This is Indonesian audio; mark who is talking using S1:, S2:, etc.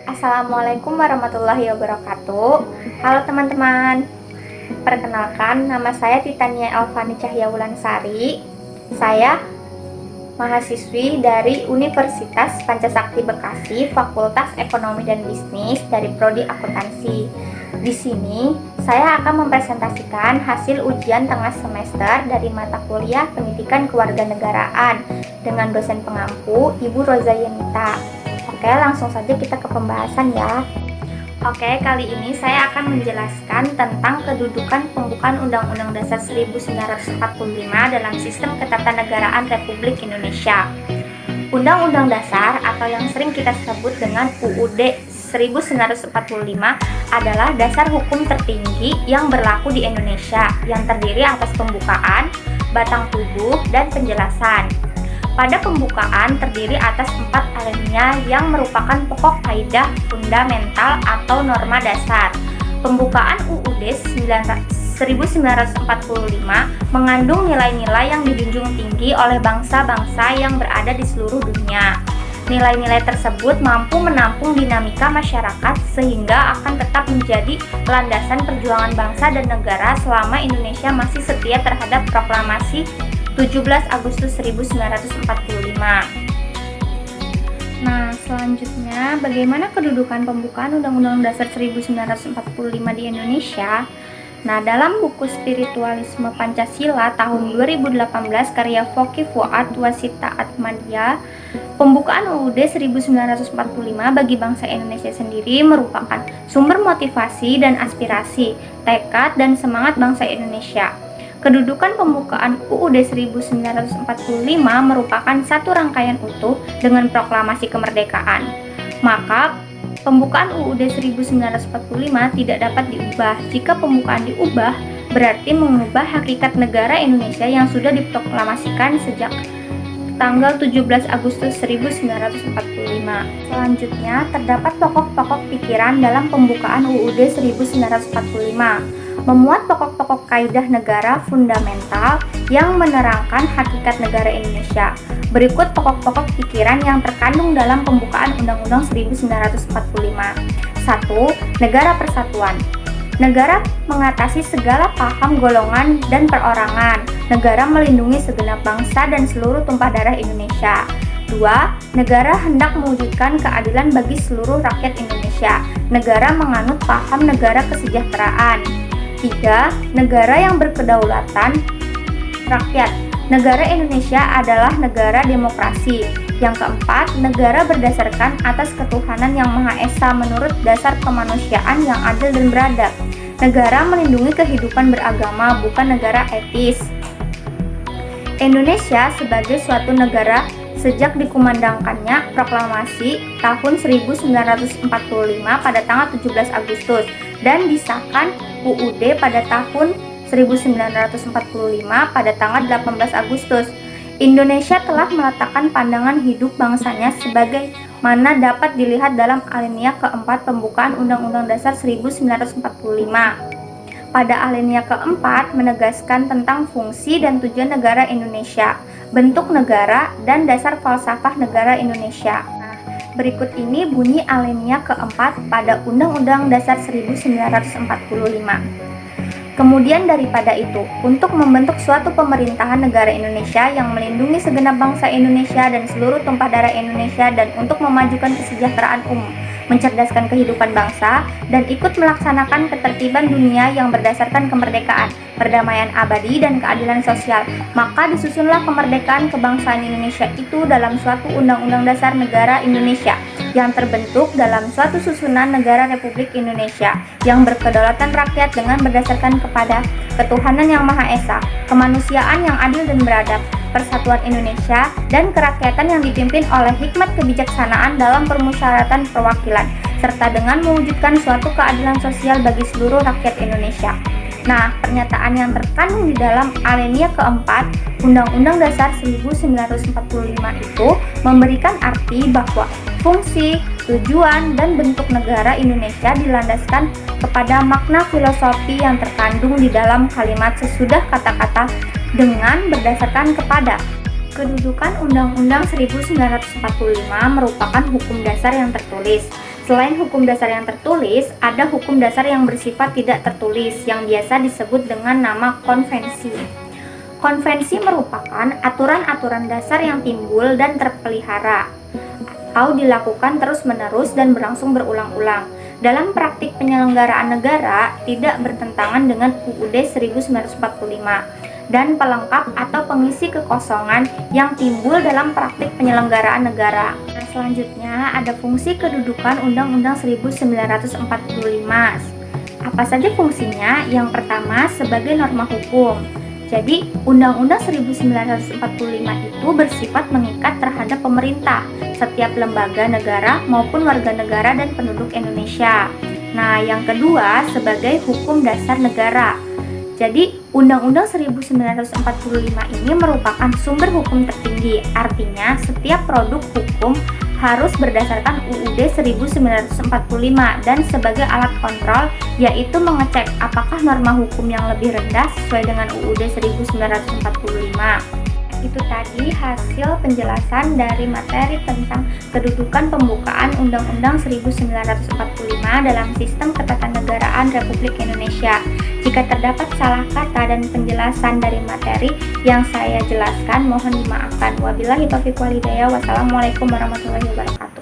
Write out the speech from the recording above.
S1: Assalamualaikum warahmatullahi wabarakatuh. Halo teman-teman, perkenalkan nama saya Titania Elvani Cahyawulansari. Saya mahasiswi dari Universitas Pancasakti Bekasi, Fakultas Ekonomi dan Bisnis dari Prodi Akuntansi. Di sini saya akan mempresentasikan hasil ujian tengah semester dari mata kuliah Pendidikan Kewarganegaraan dengan dosen pengampu Ibu Roza Yenita. Oke, langsung saja kita ke pembahasan ya. Oke, kali ini saya akan menjelaskan tentang kedudukan pembukaan Undang-Undang Dasar 1945 dalam Sistem Ketatanegaraan Republik Indonesia. Undang-Undang Dasar atau yang sering kita sebut dengan UUD 1945 adalah dasar hukum tertinggi yang berlaku di Indonesia yang terdiri atas pembukaan, batang tubuh, dan penjelasan. Pada pembukaan terdiri atas 4 alinea yang merupakan pokok kaidah fundamental atau norma dasar. Pembukaan UUD 1945 mengandung nilai-nilai yang dijunjung tinggi oleh bangsa-bangsa yang berada di seluruh dunia. Nilai-nilai tersebut mampu menampung dinamika masyarakat sehingga akan tetap menjadi landasan perjuangan bangsa dan negara selama Indonesia masih setia terhadap proklamasi 17 Agustus 1945. Nah, selanjutnya bagaimana kedudukan pembukaan Undang-Undang Dasar 1945 di Indonesia? Nah, dalam buku Spiritualisme Pancasila tahun 2018 karya Foky Fuad Wasita Atmadia, pembukaan UUD 1945 bagi bangsa Indonesia sendiri merupakan sumber motivasi dan aspirasi, tekad dan semangat bangsa Indonesia. Kedudukan pembukaan UUD 1945 merupakan satu rangkaian utuh dengan proklamasi kemerdekaan. Maka, pembukaan UUD 1945 tidak dapat diubah. Jika pembukaan diubah, berarti mengubah hakikat negara Indonesia yang sudah diproklamasikan sejak tanggal 17 Agustus 1945. Selanjutnya, terdapat pokok-pokok pikiran dalam pembukaan UUD 1945. Memuat pokok-pokok kaidah negara fundamental yang menerangkan hakikat negara Indonesia. Berikut pokok-pokok pikiran yang terkandung dalam pembukaan Undang-Undang 1945. 1. Negara persatuan. Negara mengatasi segala paham golongan dan perorangan. Negara melindungi segenap bangsa dan seluruh tumpah darah Indonesia. 2. Negara hendak mewujudkan keadilan bagi seluruh rakyat Indonesia. Negara menganut paham negara kesejahteraan. 3. Negara yang berkedaulatan rakyat. Negara Indonesia adalah negara demokrasi. Yang keempat, negara berdasarkan atas ketuhanan yang Maha Esa menurut dasar kemanusiaan yang adil dan beradab. Negara melindungi kehidupan beragama, bukan negara etis. Indonesia sebagai suatu negara sejak dikumandangkannya proklamasi tahun 1945 pada tanggal 17 Agustus dan disahkan UUD pada tahun 1945 pada tanggal 18 Agustus. Indonesia telah meletakkan pandangan hidup bangsanya sebagai mana dapat dilihat dalam alinea keempat pembukaan Undang-Undang Dasar 1945. Pada alinea keempat menegaskan tentang fungsi dan tujuan negara Indonesia, bentuk negara, dan dasar falsafah negara Indonesia. Nah, berikut ini bunyi alinea keempat pada Undang-Undang Dasar 1945. Kemudian daripada itu, untuk membentuk suatu pemerintahan negara Indonesia yang melindungi segenap bangsa Indonesia dan seluruh tumpah darah Indonesia dan untuk memajukan kesejahteraan umum, mencerdaskan kehidupan bangsa, dan ikut melaksanakan ketertiban dunia yang berdasarkan kemerdekaan, perdamaian abadi, dan keadilan sosial, maka disusunlah kemerdekaan kebangsaan Indonesia itu dalam suatu Undang-Undang Dasar Negara Indonesia yang terbentuk dalam suatu susunan negara Republik Indonesia yang berkedaulatan rakyat dengan berdasarkan kepada ketuhanan yang Maha Esa, kemanusiaan yang adil dan beradab, persatuan Indonesia, dan kerakyatan yang dipimpin oleh hikmat kebijaksanaan dalam permusyawaratan perwakilan, serta dengan mewujudkan suatu keadilan sosial bagi seluruh rakyat Indonesia. Nah, pernyataan yang terkandung di dalam alinea keempat Undang-Undang Dasar 1945 itu memberikan arti bahwa fungsi, tujuan, dan bentuk negara Indonesia dilandaskan kepada makna filosofi yang terkandung di dalam kalimat sesudah kata-kata dengan berdasarkan kepada. Kedudukan Undang-Undang 1945 merupakan hukum dasar yang tertulis. Selain hukum dasar yang tertulis, ada hukum dasar yang bersifat tidak tertulis yang biasa disebut dengan nama konvensi. Konvensi merupakan aturan-aturan dasar yang timbul dan terpelihara atau dilakukan terus-menerus dan berlangsung berulang-ulang. Dalam praktik penyelenggaraan negara tidak bertentangan dengan UUD 1945 dan pelengkap atau pengisi kekosongan yang timbul dalam praktik penyelenggaraan negara. Nah, selanjutnya ada fungsi kedudukan Undang-Undang 1945. Apa saja fungsinya? Yang pertama, sebagai norma hukum. Jadi, Undang-Undang 1945 itu bersifat mengikat terhadap pemerintah, setiap lembaga negara maupun warga negara dan penduduk Indonesia. Nah, yang kedua, sebagai hukum dasar negara. Jadi, Undang-Undang 1945 ini merupakan sumber hukum tertinggi. Artinya, setiap produk hukum harus berdasarkan UUD 1945 dan sebagai alat kontrol yaitu mengecek apakah norma hukum yang lebih rendah sesuai dengan UUD 1945. Itu tadi hasil penjelasan dari materi tentang kedudukan pembukaan Undang-Undang 1945 dalam sistem ketatanegaraan Republik Indonesia. Jika terdapat salah kata dan penjelasan dari materi yang saya jelaskan, mohon dimaafkan. Wabillahi taufiq wal hidayah. Wassalamualaikum warahmatullahi wabarakatuh.